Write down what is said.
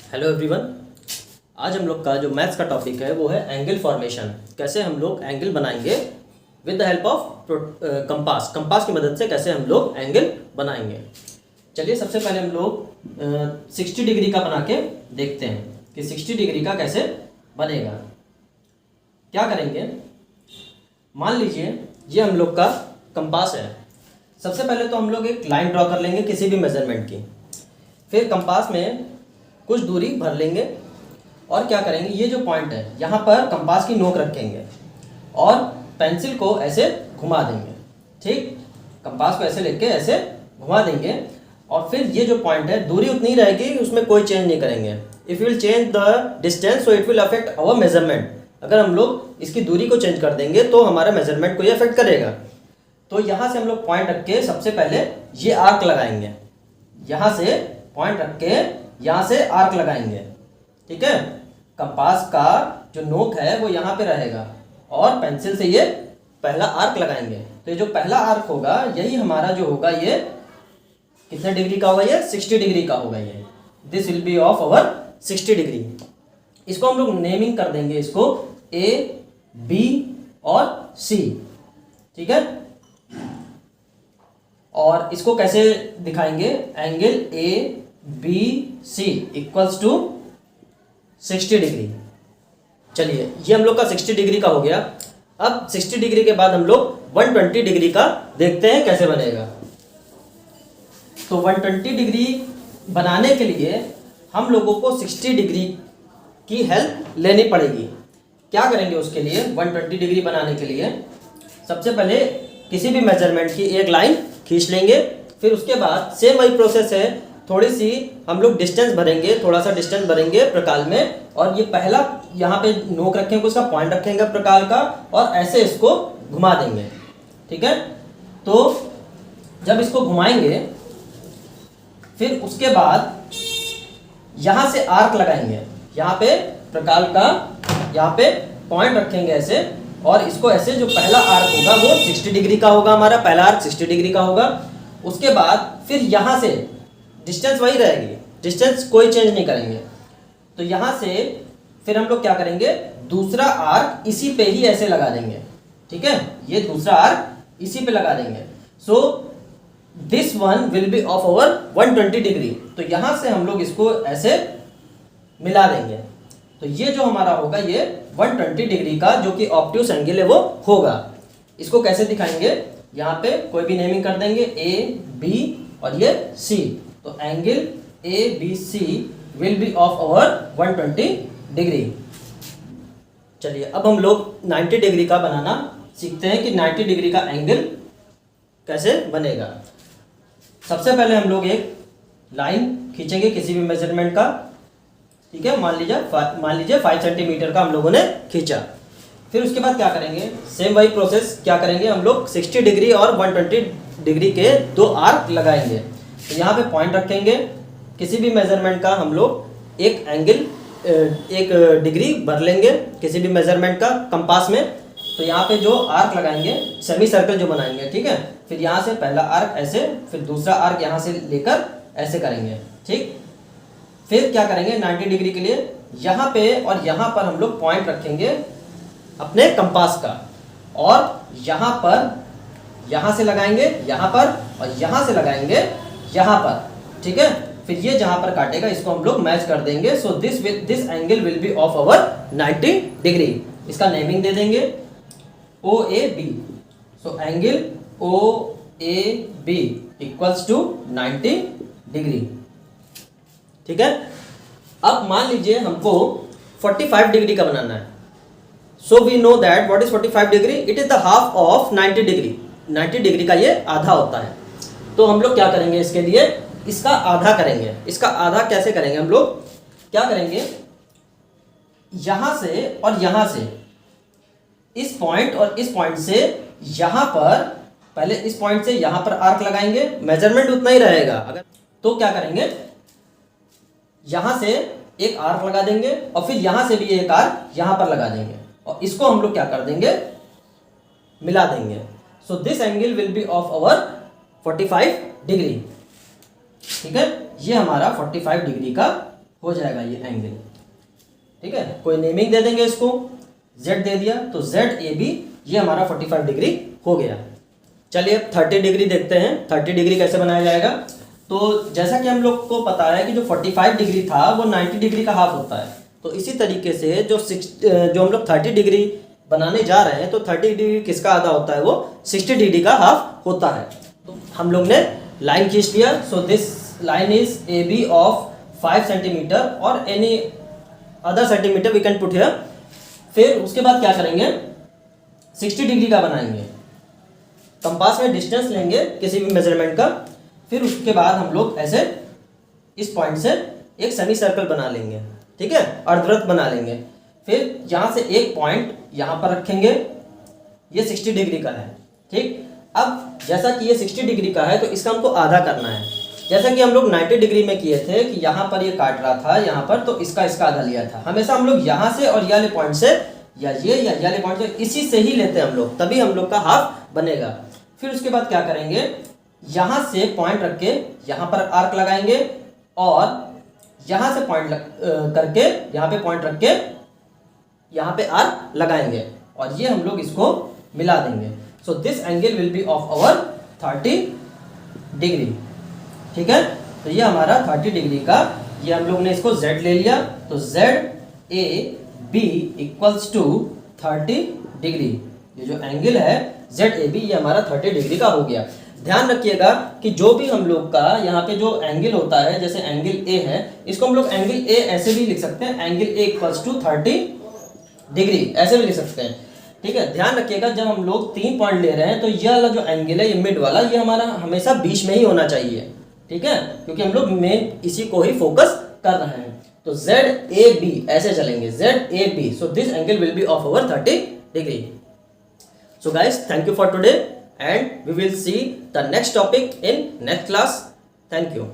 Hello everyone. आज हम लोग का जो मैथ्स का टॉपिक है वो है एंगल फॉर्मेशन। कैसे हम लोग एंगल बनाएंगे with the help of compass की मदद से कैसे हम लोग एंगल बनाएंगे। चलिए सबसे पहले हम लोग 60 डिग्री का बना के देखते हैं कि 60 डिग्री का कैसे बनेगा। क्या करेंगे, मान लीजिए ये हम लोग का कंपास है। सबसे पहले तो हम लोग एक लाइन ड्रॉ कर लेंगे किसी भी मेजरमेंट की, फिर कंपास में कुछ दूरी भर लेंगे और क्या करेंगे, ये जो पॉइंट है यहाँ पर कंपास की नोक रखेंगे और पेंसिल को ऐसे घुमा देंगे। ठीक, कंपास को ऐसे लेके ऐसे घुमा देंगे और फिर ये जो पॉइंट है दूरी उतनी रहेगी, उसमें कोई चेंज नहीं करेंगे। If will change the distance so it will affect our measurement. अगर हम लोग इसकी दूरी को चेंज कर देंगे तो हमारा मेजरमेंट को ये अफेक्ट करेगा। तो यहाँ से हम लोग पॉइंट रख के सबसे पहले ये आर्क लगाएंगे। यहाँ से पॉइंट रख के यहाँ से आर्क लगाएंगे। ठीक है, कंपास का जो नोक है वो यहाँ पे रहेगा और पेंसिल से ये पहला आर्क लगाएंगे। तो ये जो पहला आर्क होगा यही हमारा जो होगा ये कितने डिग्री का होगा, ये 60 डिग्री का होगा। ये this will be of our 60 degree. इसको हम लोग नेमिंग कर देंगे, इसको ए बी और सी। ठीक है, और इसको कैसे दिखाएंगे, angle A B C equals to 60 degree. चलिए ये हम लोग का 60 डिग्री का हो गया। अब 60 डिग्री के बाद हम लोग 120 डिग्री का देखते हैं कैसे बनेगा। तो 120 डिग्री बनाने के लिए हम लोगों को 60 डिग्री की हेल्प लेनी पड़ेगी। क्या करेंगे उसके लिए, 120 डिग्री बनाने के लिए सबसे पहले किसी भी मेजरमेंट की एक लाइन खींच लेंगे। फिर उसके बाद सेम वही प्रोसेस है, थोड़ी सी हम लोग डिस्टेंस भरेंगे, थोड़ा सा डिस्टेंस भरेंगे प्रकाल में, और ये पहला यहाँ पे नोक रखेंगे, उसका पॉइंट रखेंगे प्रकाल का और ऐसे इसको घुमा देंगे। ठीक है, तो जब इसको घुमाएंगे फिर उसके बाद यहाँ से आर्क लगाएंगे, यहाँ पे प्रकाल का यहाँ पे पॉइंट रखेंगे ऐसे, और इसको ऐसे जो पहला आर्क होगा वो 60 डिग्री का होगा, हमारा पहला आर्क 60 डिग्री का होगा। उसके बाद फिर यहाँ से डिस्टेंस वही रहेगी, डिस्टेंस कोई चेंज नहीं करेंगे। तो यहाँ से फिर हम लोग क्या करेंगे, दूसरा आर्क इसी पे ही ऐसे लगा देंगे। ठीक है, ये दूसरा आर्क इसी पे लगा देंगे। So this one will be of over 120 degree. तो यहाँ से हम लोग इसको ऐसे मिला देंगे। तो ये जो हमारा होगा ये 120 डिग्री का जो कि ऑब्ट्यूस एंगल है वो होगा। इसको कैसे दिखाएंगे, यहाँ पे कोई भी नेमिंग कर देंगे, ए बी और ये सी। तो angle A B C will be of over 120 degree. चलिए अब हम लोग 90 डिग्री का बनाना सीखते हैं कि 90 डिग्री का एंगल कैसे बनेगा। सबसे पहले हम लोग एक लाइन खींचेंगे किसी भी मेजरमेंट का। ठीक है, मान लीजिए 5 सेंटीमीटर का हम लोगों ने खींचा। फिर उसके बाद क्या करेंगे, सेम वही प्रोसेस क्या करेंगे, हम लोग 60 डिग्री और 120 डिग्री के दो आर्क लगाएंगे। तो यहाँ पे पॉइंट रखेंगे, किसी भी मेजरमेंट का हम लोग एक एंगल एक डिग्री भर लेंगे किसी भी मेजरमेंट का कंपास में। तो यहाँ पे जो आर्क लगाएंगे, सेमी सर्कल जो बनाएंगे। ठीक है, फिर यहाँ से पहला आर्क ऐसे, फिर दूसरा आर्क यहाँ से लेकर ऐसे करेंगे। ठीक, फिर क्या करेंगे 90 डिग्री के लिए यहाँ पे और यहाँ पर हम लोग पॉइंट रखेंगे अपने कंपास का, और यहाँ पर यहाँ से लगाएंगे यहाँ पर और यहाँ से लगाएंगे यहाँ पर। ठीक है, फिर ये जहाँ पर काटेगा इसको हम लोग मैच कर देंगे। So this angle will be of over 90 degree. इसका नेमिंग दे देंगे O A B. So angle O A B equals to 90 degree. ठीक है, अब मान लीजिए हमको 45 डिग्री का बनाना है। So we know that what is 45 degree, it is the half of 90 degree. 90 degree का ये आधा होता है। तो हम लोग क्या करेंगे, इसके लिए इसका आधा करेंगे। इसका आधा कैसे करेंगे, हम लोग क्या करेंगे, यहां से और यहां से, इस पॉइंट और इस पॉइंट से यहां पर, पहले इस पॉइंट से यहां पर आर्क लगाएंगे, मेजरमेंट उतना ही रहेगा। अगर तो क्या करेंगे, यहां से एक आर्क लगा देंगे और फिर यहां से भी एक आर्क यहां पर लगा देंगे और इसको हम लोग क्या कर देंगे, मिला देंगे। So this angle will be of over 45 degree. ठीक है, ये हमारा 45 डिग्री का हो जाएगा ये एंगल। ठीक है, कोई नेमिंग दे देंगे इसको, Z दे दिया तो ZAB ये हमारा 45 डिग्री हो गया। चलिए अब 30 डिग्री देखते हैं, 30 डिग्री कैसे बनाया जाएगा। तो जैसा कि हम लोग को पता है कि जो 45 डिग्री था वो 90 डिग्री का हाफ होता है, तो इसी तरीके से जो हम लोग 30 डिग्री बनाने जा रहे हैं तो 30 डिग्री किसका आधा होता है, वो 60 डिग्री का हाफ होता है। तो हम लोग ने लाइन खींच लिया। So this line is AB of 5 centimetre और any other centimetre we can put here. फिर उसके बाद क्या करेंगे, 60 डिग्री का बनाएंगे। कंपास में डिस्टेंस लेंगे किसी भी मेजरमेंट का, फिर उसके बाद हम लोग ऐसे इस पॉइंट से एक सेमी सर्कल बना लेंगे। ठीक है, अर्धवृत्त बना लेंगे। फिर यहाँ से एक पॉइंट यहाँ पर रखेंगे, ये 60 डिग्री का है। ठीक, अब जैसा कि ये 60 डिग्री का है तो इसका हमको आधा करना है। जैसा कि हम लोग 90 डिग्री में किए थे कि यहाँ पर ये काट रहा था यहाँ पर, तो इसका आधा लिया था। हमेशा हम लोग यहाँ से और ये वाले पॉइंट से या ये वाले पॉइंट से इसी से ही लेते हैं हम लोग, तभी हम लोग का हाफ बनेगा। फिर उसके बाद क्या करेंगे, यहाँ से पॉइंट रख के यहाँ पर आर्क लगाएंगे और यहाँ से पॉइंट करके यहाँ पे पॉइंट रख के यहाँ पे आर्क लगाएंगे और ये हम लोग इसको मिला देंगे। So this angle will be of our 30 degree. ठीक है, तो ये हमारा 30 डिग्री का, ये हम लोग ने इसको Z ले लिया तो ZAB इक्वल्स टू 30 डिग्री। ये जो एंगल है ZAB ये हमारा 30 डिग्री का हो गया। ध्यान रखिएगा कि जो भी हम लोग का यहाँ पे जो एंगल होता है, जैसे एंगल A है, इसको हम लोग एंगल A ऐसे भी लिख सकते हैं, angle A equals to 30 degree ऐसे भी लिख सकते हैं। ठीक है, ध्यान रखिएगा जब हम लोग 3 पॉइंट ले रहे हैं तो ये वाला जो एंगल है, ये मिड वाला, ये हमारा हमेशा बीच में ही होना चाहिए। ठीक है, क्योंकि हम लोग मेन इसी को ही फोकस कर रहे हैं। तो ZAB ऐसे चलेंगे, ZAB। So this angle will be of our 30 degree. So guys, thank you for today and we will see the next topic in next class. Thank you.